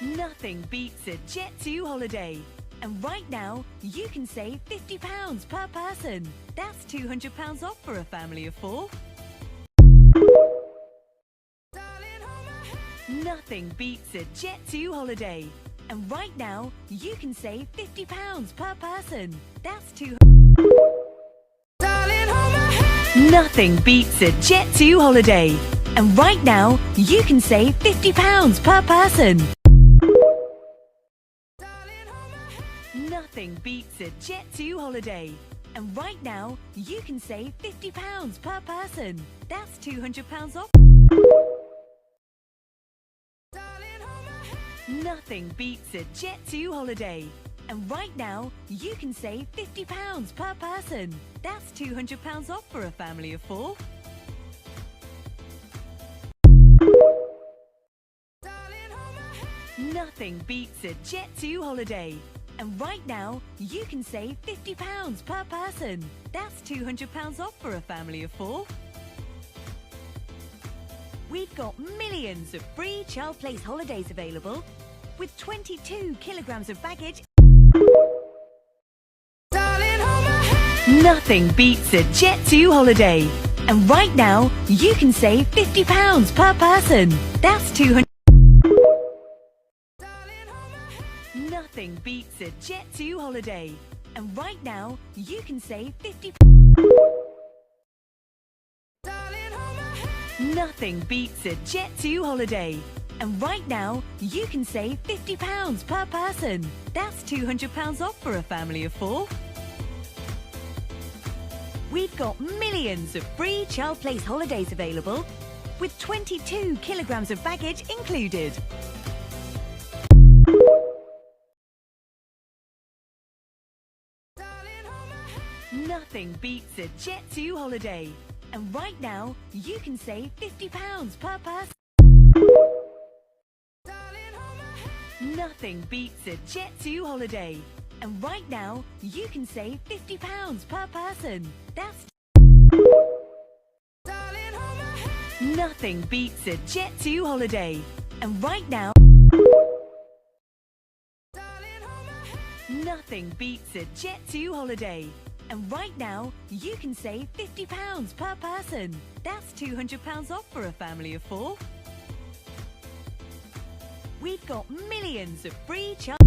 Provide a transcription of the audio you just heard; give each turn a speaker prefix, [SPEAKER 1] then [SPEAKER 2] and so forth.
[SPEAKER 1] Nothing beats a Jet2 holiday. And right now, you can save £50 per person. That's £200 off for a family of 4. Nothing beats a Jet2 holiday. And right now, you can save £50 per person. That's Nothing beats a Jet2 holiday. And right now, you can save £50 per person. Nothing beats a Jet2 holiday. And right now, you can save £50 per person. That's £200 off. Nothing beats a Jet2 holiday. And right now, you can save £50 per person. That's £200 off for a family of 4. Nothing beats a Jet2 holiday. And right now, you can save £50 per person. That's £200 off for a family of 4. We've got millions of free child place holidays available, with 22 kilograms of baggage. Nothing beats a Jet2 holiday. And right now, you can save £50 per person. That's £200. Nothing beats a Jet2 holiday. And right now, you can save £50. Nothing beats a Jet2 holiday. And right now, you can save £50 per person. That's £200 off for a family of 4. We've got millions of free child place holidays available, with 22 kilograms of baggage included. Nothing beats a Jet2 holiday. And right now, you can save £50 per person. Nothing beats a Jet2 holiday. And right now, you can save £50 per person. That's Nothing beats a Jet2 holiday. And right now, Nothing beats a Jet2 holiday. And right now, you can save £50 per person. That's £200 off for a family of 4. We've got millions of free child